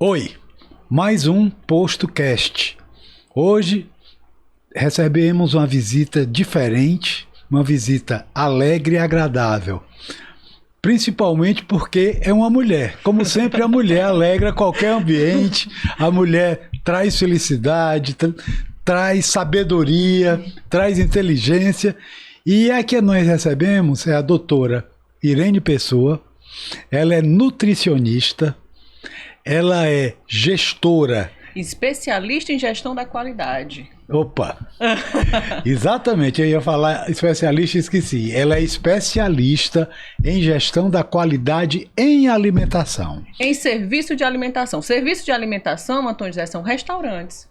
Oi, mais um PostoCast. Hoje recebemos uma visita diferente, uma visita alegre e agradável. Principalmente porque é uma mulher. Como sempre, a mulher alegra qualquer ambiente, a mulher traz felicidade, traz sabedoria, traz inteligência. E a que nós recebemos é a doutora Irene Pessoa. Ela é nutricionista, ela é gestora. Especialista em gestão da qualidade. Opa! Exatamente, eu ia falar especialista e esqueci. Ela é especialista em gestão da qualidade em alimentação. Em serviço de alimentação. Serviço de alimentação, Antônio José, são restaurantes.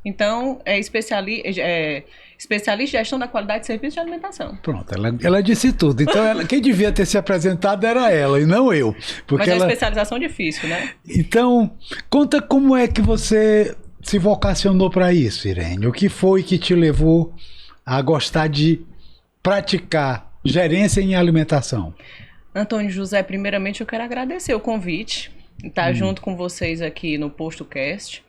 Então, é especialista em gestão da qualidade de serviço de alimentação. Pronto, ela disse tudo. Então, quem devia ter se apresentado era ela e não eu. Mas é uma especialização difícil, né? Então, conta como é que você se vocacionou para isso, Irene. O que foi que te levou a gostar de praticar gerência em alimentação? Antônio José, primeiramente eu quero agradecer o convite, estar junto com vocês aqui no PostoCast.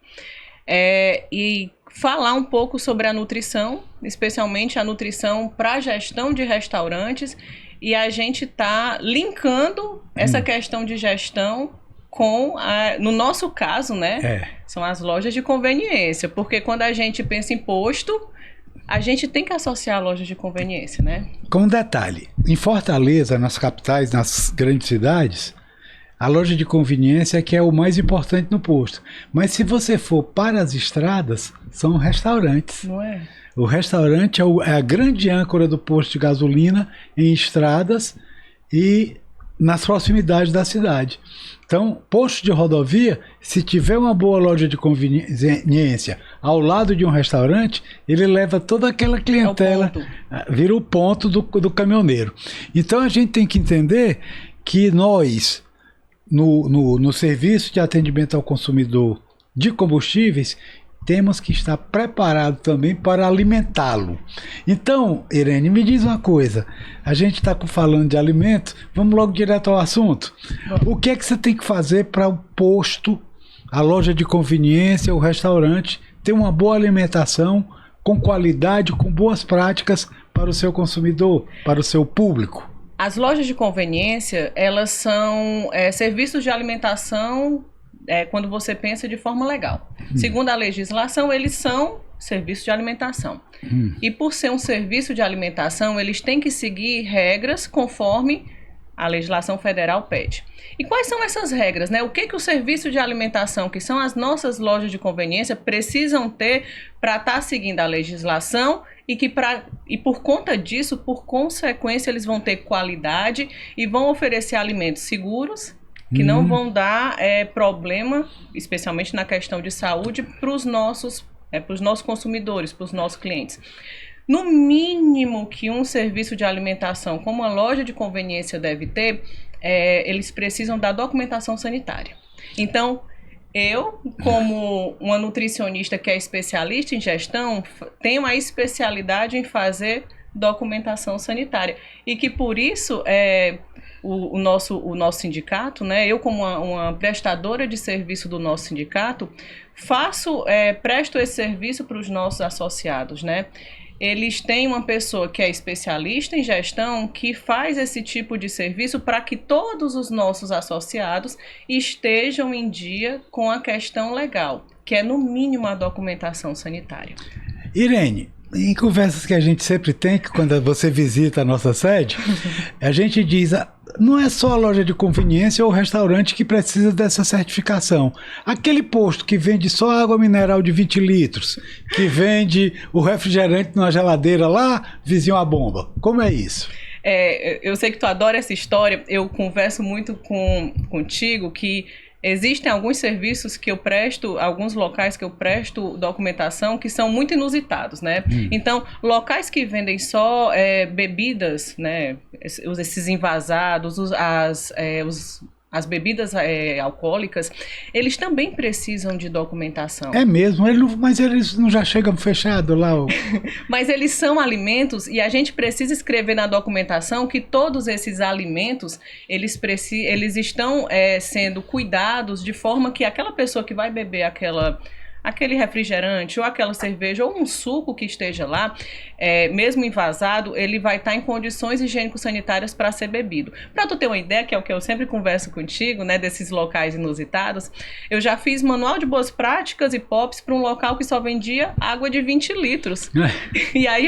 E falar um pouco sobre a nutrição, especialmente a nutrição para gestão de restaurantes, e a gente está linkando essa questão de gestão com, no nosso caso, né, são as lojas de conveniência, porque quando a gente pensa em posto, a gente tem que associar a lojas de conveniência, né? Com um detalhe, em Fortaleza, nas capitais, nas grandes cidades, a loja de conveniência é que é o mais importante no posto. Mas se você for para as estradas, são restaurantes. Não é? O restaurante é a grande âncora do posto de gasolina em estradas e nas proximidades da cidade. Então, posto de rodovia, se tiver uma boa loja de conveniência ao lado de um restaurante, ele leva toda aquela clientela, vira o ponto do caminhoneiro. Então, a gente tem que entender que nós, no serviço de atendimento ao consumidor de combustíveis, temos que estar preparados também para alimentá-lo. Então, Irene, me diz uma coisa. A gente está falando de alimento, vamos logo direto ao assunto. O que é que você tem que fazer para o posto, a loja de conveniência, o restaurante, ter uma boa alimentação, com qualidade, com boas práticas para o seu consumidor, para o seu público? As lojas de conveniência, elas são serviços de alimentação quando você pensa de forma legal. Segundo a legislação, eles são serviços de alimentação. E por ser um serviço de alimentação, eles têm que seguir regras conforme a legislação federal pede. E quais são essas regras, né? O que o serviço de alimentação, que são as nossas lojas de conveniência, precisam ter para estar seguindo a legislação e por conta disso, por consequência, eles vão ter qualidade e vão oferecer alimentos seguros, que não vão dar problema, especialmente na questão de saúde, para os nossos consumidores, para os nossos clientes. No mínimo que um serviço de alimentação, como uma loja de conveniência deve ter, eles precisam da documentação sanitária. Então, eu, como uma nutricionista que é especialista em gestão, tenho a especialidade em fazer documentação sanitária. E que por isso o nosso sindicato, né? Eu como uma prestadora de serviço do nosso sindicato, presto esse serviço para os nossos associados, né? Eles têm uma pessoa que é especialista em gestão que faz esse tipo de serviço para que todos os nossos associados estejam em dia com a questão legal, que é no mínimo a documentação sanitária. Irene, em conversas que a gente sempre tem, que quando você visita a nossa sede, a gente diz, não é só a loja de conveniência ou o restaurante que precisa dessa certificação. Aquele posto que vende só água mineral de 20 litros, que vende o refrigerante numa geladeira lá, vizinho à bomba. Como é isso? Eu sei que tu adora essa história, eu converso muito contigo que existem alguns serviços que eu presto, alguns locais que eu presto documentação que são muito inusitados, né? Então, locais que vendem só bebidas, né? Esses envasados, os as bebidas alcoólicas, eles também precisam de documentação. É mesmo, mas eles não já chegam fechado lá? Mas eles são alimentos e a gente precisa escrever na documentação que todos esses alimentos, eles estão sendo cuidados de forma que aquela pessoa que vai beber aquele refrigerante ou aquela cerveja ou um suco que esteja lá, mesmo envasado, ele vai estar em condições higiênico-sanitárias para ser bebido. Para tu ter uma ideia, que é o que eu sempre converso contigo, né, desses locais inusitados, eu já fiz manual de boas práticas e POPs para um local que só vendia água de 20 litros. E aí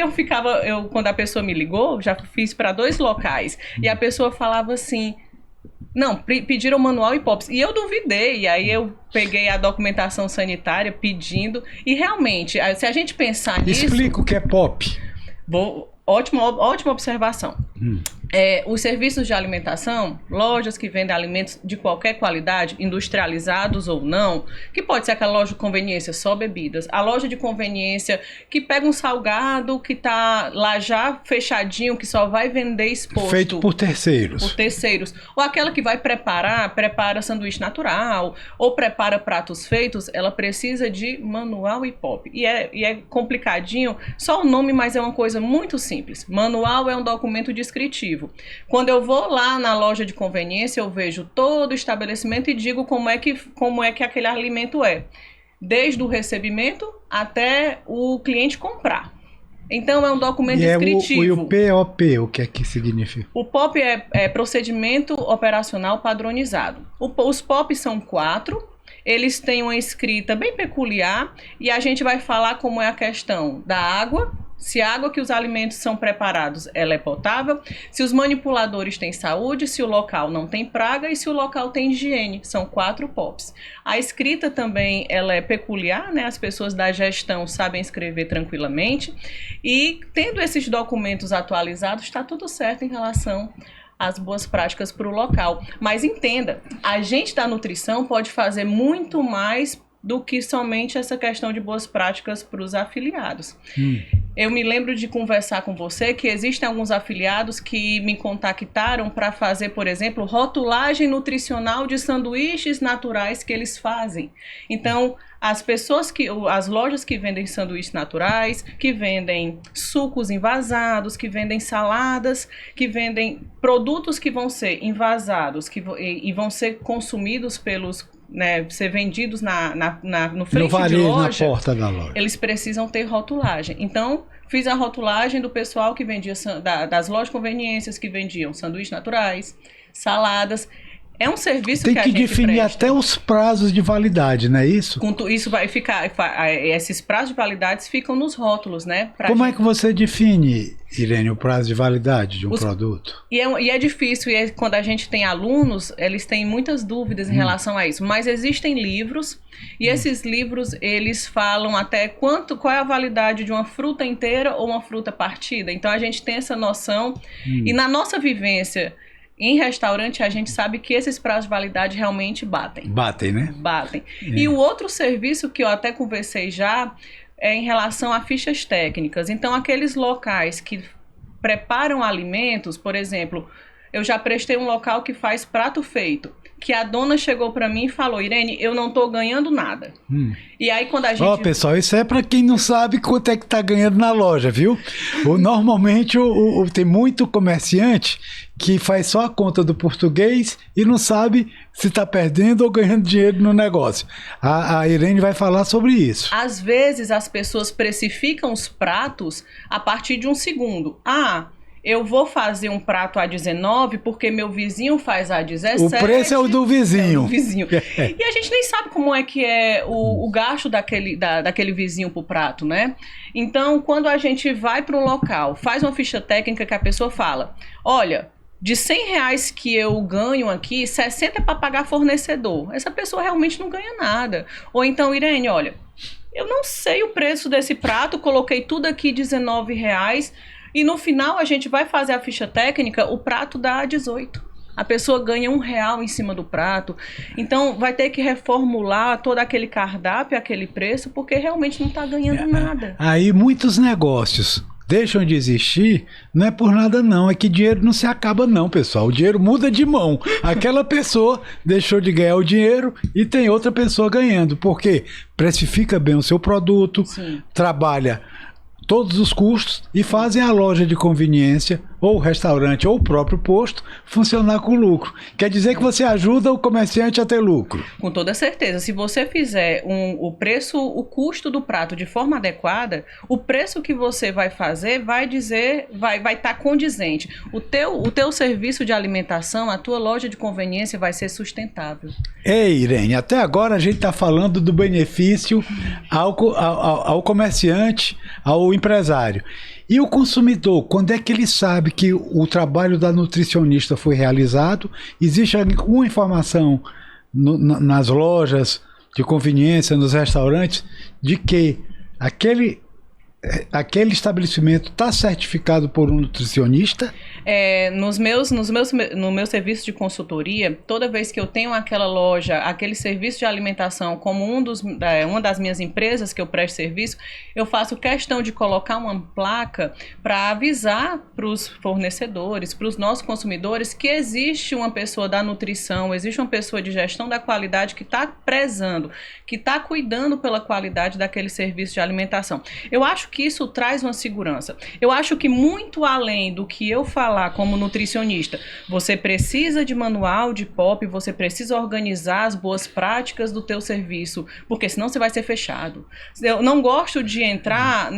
quando a pessoa me ligou, já fiz para 2 locais, e a pessoa falava assim: não, pediram manual e POPs. E eu duvidei, e aí eu peguei a documentação sanitária pedindo, e realmente, se a gente pensar nisso... Explica o que é POP. Ótima observação. Os serviços de alimentação, lojas que vendem alimentos de qualquer qualidade, industrializados ou não, que pode ser aquela loja de conveniência, só bebidas, a loja de conveniência que pega um salgado que está lá já fechadinho, que só vai vender exposto. Feito por terceiros. Ou aquela que vai prepara sanduíche natural, ou prepara pratos feitos, ela precisa de manual e POP. E é complicadinho, só o nome, mas é uma coisa muito simples. Manual é um documento descritivo. Quando eu vou lá na loja de conveniência, eu vejo todo o estabelecimento e digo como é que aquele alimento é, desde o recebimento até o cliente comprar. Então é um documento descritivo. E o POP, o que é que significa? O POP é procedimento operacional padronizado. Os POPs são 4. Eles têm uma escrita bem peculiar e a gente vai falar como é a questão da água. Se a água que os alimentos são preparados, ela é potável, se os manipuladores têm saúde, se o local não tem praga e se o local tem higiene. São 4 POPs. A escrita também ela é peculiar, né? As pessoas da gestão sabem escrever tranquilamente. E tendo esses documentos atualizados, está tudo certo em relação às boas práticas para o local. Mas entenda, a gente da nutrição pode fazer muito mais do que somente essa questão de boas práticas para os afiliados. Eu me lembro de conversar com você que existem alguns afiliados que me contactaram para fazer, por exemplo, rotulagem nutricional de sanduíches naturais que eles fazem. Então, as lojas que vendem sanduíches naturais, que vendem sucos envasados, que vendem saladas, que vendem produtos que vão ser envasados e vão ser consumidos pelos, né, ser vendidos no frente de loja, na porta da loja. Eles precisam ter rotulagem. Então, fiz a rotulagem do pessoal que vendia, das lojas de conveniências que vendiam sanduíches naturais, saladas. É um serviço que a gente definir presta. Até os prazos de validade, não é isso? Isso vai ficar... Esses prazos de validade ficam nos rótulos, né? Como é que você define, Irene, o prazo de validade de um produto? E é difícil, quando a gente tem alunos, eles têm muitas dúvidas em relação a isso. Mas existem livros, e esses livros, eles falam até qual é a validade de uma fruta inteira ou uma fruta partida. Então, a gente tem essa noção. E na nossa vivência... Em restaurante, a gente sabe que esses prazos de validade realmente batem. Batem, né? Batem. E o outro serviço que eu até conversei já é em relação a fichas técnicas. Então, aqueles locais que preparam alimentos, por exemplo, eu já prestei um local que faz prato feito, que a dona chegou para mim e falou: Irene, eu não tô ganhando nada. E aí quando a gente... pessoal, isso é para quem não sabe quanto é que tá ganhando na loja, viu? Normalmente tem muito comerciante que faz só a conta do português e não sabe se está perdendo ou ganhando dinheiro no negócio. A Irene vai falar sobre isso. Às vezes as pessoas precificam os pratos a partir de um segundo. Eu vou fazer um prato a 19 porque meu vizinho faz a 17. O preço é o do vizinho. E a gente nem sabe como é que é o gasto daquele vizinho pro prato, né? Então, quando a gente vai para um local, faz uma ficha técnica que a pessoa fala: olha, de R$100 que eu ganho aqui, 60 é para pagar fornecedor. Essa pessoa realmente não ganha nada. Ou então, Irene, olha, eu não sei o preço desse prato, coloquei tudo aqui R$19, e no final a gente vai fazer a ficha técnica, o prato dá 18. A pessoa ganha R$1 em cima do prato. Então, vai ter que reformular todo aquele cardápio, aquele preço, porque realmente não está ganhando nada. Aí, muitos negócios deixam de existir, não é por nada não, é que dinheiro não se acaba não, pessoal. O dinheiro muda de mão. Aquela pessoa deixou de ganhar o dinheiro e tem outra pessoa ganhando, porque precifica bem o seu produto, Sim. trabalha todos os custos e fazem a loja de conveniência, ou o restaurante, ou o próprio posto, funcionar com lucro. Quer dizer que você ajuda o comerciante a ter lucro. Com toda certeza. Se você fizer o preço, o custo do prato de forma adequada, o preço que você vai fazer vai estar condizente. O teu serviço de alimentação, a tua loja de conveniência vai ser sustentável. Ei, Irene, até agora a gente está falando do benefício ao comerciante, ao empresário. E o consumidor, quando é que ele sabe que o trabalho da nutricionista foi realizado? Existe alguma informação nas lojas de conveniência, nos restaurantes, de que aquele estabelecimento está certificado por um nutricionista? No meu serviço de consultoria, toda vez que eu tenho aquela loja, aquele serviço de alimentação como uma das minhas empresas que eu presto serviço, eu faço questão de colocar uma placa para avisar para os fornecedores, para os nossos consumidores, que existe uma pessoa da nutrição, existe uma pessoa de gestão da qualidade que está prezando, que está cuidando pela qualidade daquele serviço de alimentação. Eu acho que isso traz uma segurança. Eu acho que muito além do que eu falar como nutricionista, você precisa de manual de POP, você precisa organizar as boas práticas do teu serviço, porque senão você vai ser fechado. Eu não gosto de entrar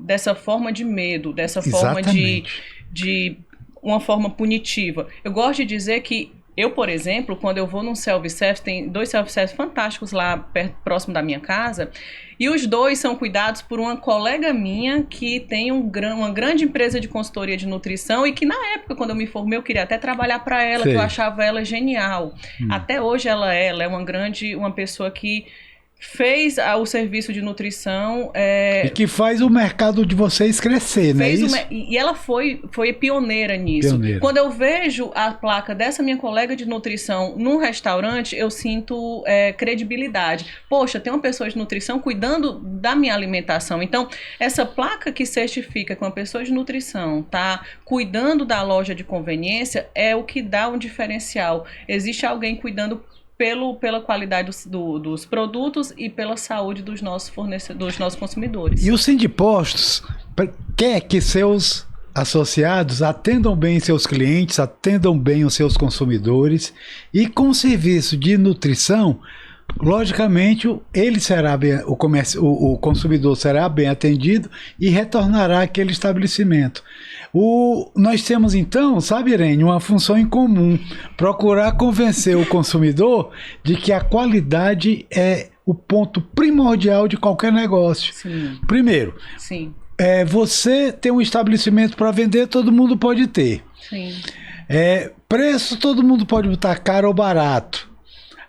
dessa forma de medo, dessa forma de uma forma punitiva. Eu gosto de dizer que eu, por exemplo, quando eu vou num self-service, tem 2 self-service fantásticos lá próximo da minha casa, e os 2 são cuidados por uma colega minha que tem uma grande empresa de consultoria de nutrição e que na época, quando eu me formei, eu queria até trabalhar para ela, que eu achava ela genial. Até hoje ela é uma pessoa que fez o serviço de nutrição. E que faz o mercado de vocês crescer, não é isso? E ela foi pioneira nisso. Quando eu vejo a placa dessa minha colega de nutrição num restaurante, eu sinto credibilidade. Poxa, tem uma pessoa de nutrição cuidando da minha alimentação. Então, essa placa que certifica que uma pessoa de nutrição está cuidando da loja de conveniência é o que dá um diferencial. Existe alguém cuidando pela qualidade dos produtos e pela saúde dos nossos fornecedores, dos nossos consumidores. E o Sindipostos quer que seus associados atendam bem seus clientes, atendam bem os seus consumidores, e com o serviço de nutrição, logicamente o consumidor será bem atendido e retornará àquele estabelecimento. Nós temos então, sabe, Irene, uma função em comum: procurar convencer o consumidor de que a qualidade é o ponto primordial de qualquer negócio. Sim. Primeiro, sim. Você tem um estabelecimento para vender, todo mundo pode ter. Sim. Preço, todo mundo pode botar caro ou barato.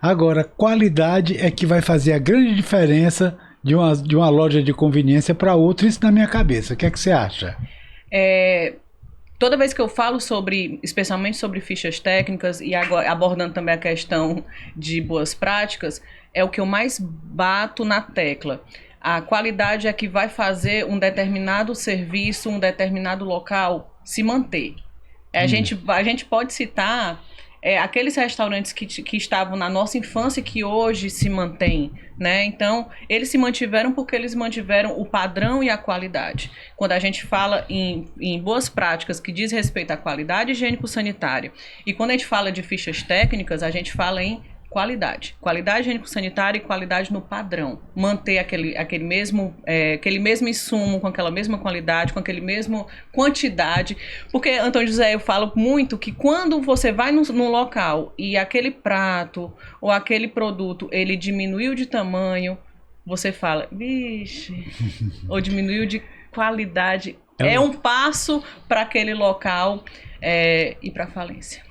Agora, qualidade é que vai fazer a grande diferença de uma loja de conveniência para outra. Isso na minha cabeça. O que é que você acha? Toda vez que eu falo especialmente sobre fichas técnicas e agora abordando também a questão de boas práticas, é o que eu mais bato na tecla. A qualidade é que vai fazer um determinado serviço, um determinado local se manter. A gente pode citar aqueles restaurantes que estavam na nossa infância e que hoje se mantêm, né? Então, eles se mantiveram porque eles mantiveram o padrão e a qualidade. Quando a gente fala em boas práticas que diz respeito à qualidade higiênico-sanitária, e quando a gente fala de fichas técnicas, a gente fala em qualidade higiênico-sanitária e qualidade no padrão. Manter aquele mesmo insumo, com aquela mesma qualidade, com aquele mesmo quantidade. Porque, Antônio José, eu falo muito que quando você vai num local e aquele prato ou aquele produto, ele diminuiu de tamanho, você fala, vixe, ou diminuiu de qualidade. É um passo para aquele local ir para a falência.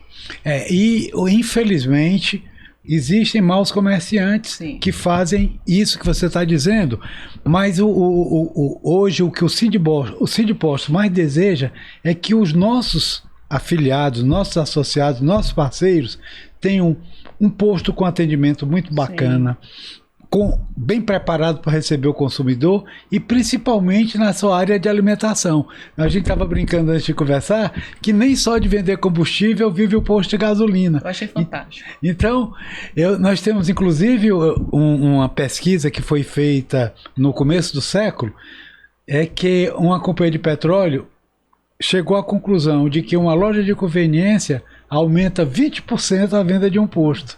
E, infelizmente, existem maus comerciantes Sim. que fazem isso que você está dizendo, mas hoje o que o Sindipostos mais deseja é que os nossos afiliados, nossos associados, nossos parceiros tenham um posto com atendimento muito bacana, bem preparado para receber o consumidor e principalmente na sua área de alimentação. A gente estava brincando antes de conversar que nem só de vender combustível vive o posto de gasolina. Eu achei fantástico. Então, nós temos inclusive uma pesquisa que foi feita no começo do século, é que uma companhia de petróleo chegou à conclusão de que uma loja de conveniência aumenta 20% a venda de um posto.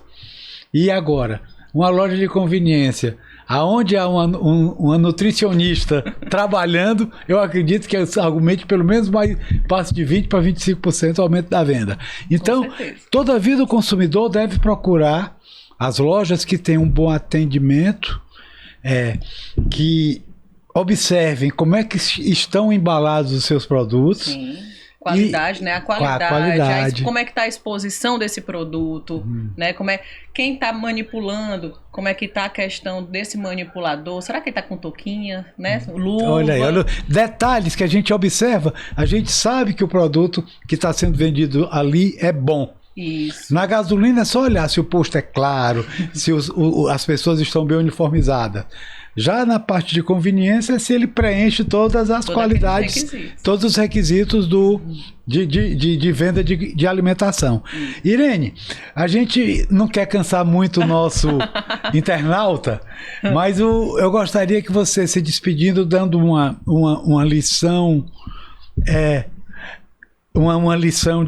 E agora, uma loja de conveniência, aonde há uma nutricionista trabalhando, eu acredito que aumente pelo menos mais, passe de 20% para 25% o aumento da venda. Então, toda vida o consumidor deve procurar as lojas que têm um bom atendimento, que observem como é que estão embalados os seus produtos. Sim. Qualidade, né? A qualidade. Como é que está a exposição desse produto, né? Quem está manipulando, como é que está a questão desse manipulador? Será que ele está com touquinha, né? Luva. Olha aí, detalhes que a gente observa, a gente sabe que o produto que está sendo vendido ali é bom. Isso. Na gasolina é só olhar se o posto é claro, se as pessoas estão bem uniformizadas. Já na parte de conveniência, se ele preenche todas as qualidades, todos os requisitos de venda de alimentação. Irene, a gente não quer cansar muito o nosso internauta, mas eu gostaria que você, se despedindo, dando uma lição, uma lição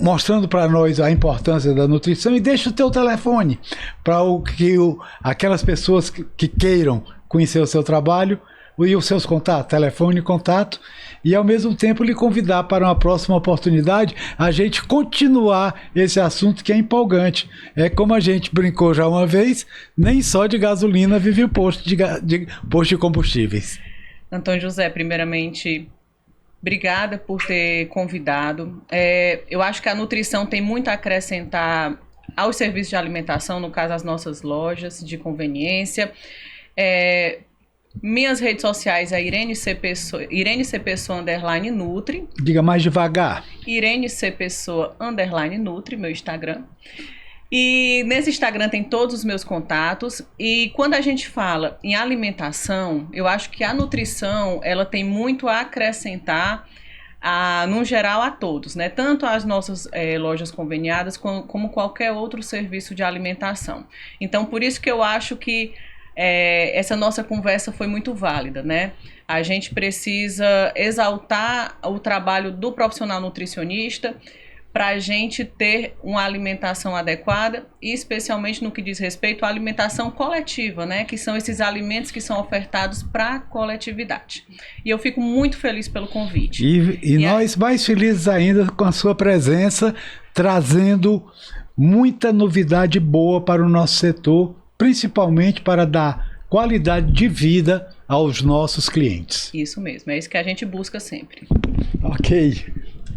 mostrando para nós a importância da nutrição, e deixa o teu telefone para aquelas pessoas que queiram conhecer o seu trabalho e os seus contatos, telefone e contato, e ao mesmo tempo lhe convidar para uma próxima oportunidade a gente continuar esse assunto que é empolgante. É como a gente brincou já uma vez, nem só de gasolina vive o posto de combustíveis. Antônio José, primeiramente, obrigada por ter convidado. Eu acho que a nutrição tem muito a acrescentar aos serviços de alimentação, no caso as nossas lojas de conveniência. Minhas redes sociais é Irene C. Pessoa _Nutri. Diga mais devagar. Irene C. Pessoa _Nutri, meu Instagram. E nesse Instagram tem todos os meus contatos. E quando a gente fala em alimentação, eu acho que a nutrição ela tem muito a acrescentar, no geral, a todos, né? Tanto as nossas lojas conveniadas como qualquer outro serviço de alimentação. Então, por isso que eu acho que essa nossa conversa foi muito válida, né? A gente precisa exaltar o trabalho do profissional nutricionista para a gente ter uma alimentação adequada, e especialmente no que diz respeito à alimentação coletiva, né? Que são esses alimentos que são ofertados para a coletividade. E eu fico muito feliz pelo convite. E nós mais felizes ainda com a sua presença, trazendo muita novidade boa para o nosso setor, principalmente para dar qualidade de vida aos nossos clientes. Isso mesmo, é isso que a gente busca sempre. Ok.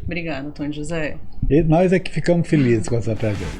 Obrigada, Antônio José. E nós é que ficamos felizes com essa presença.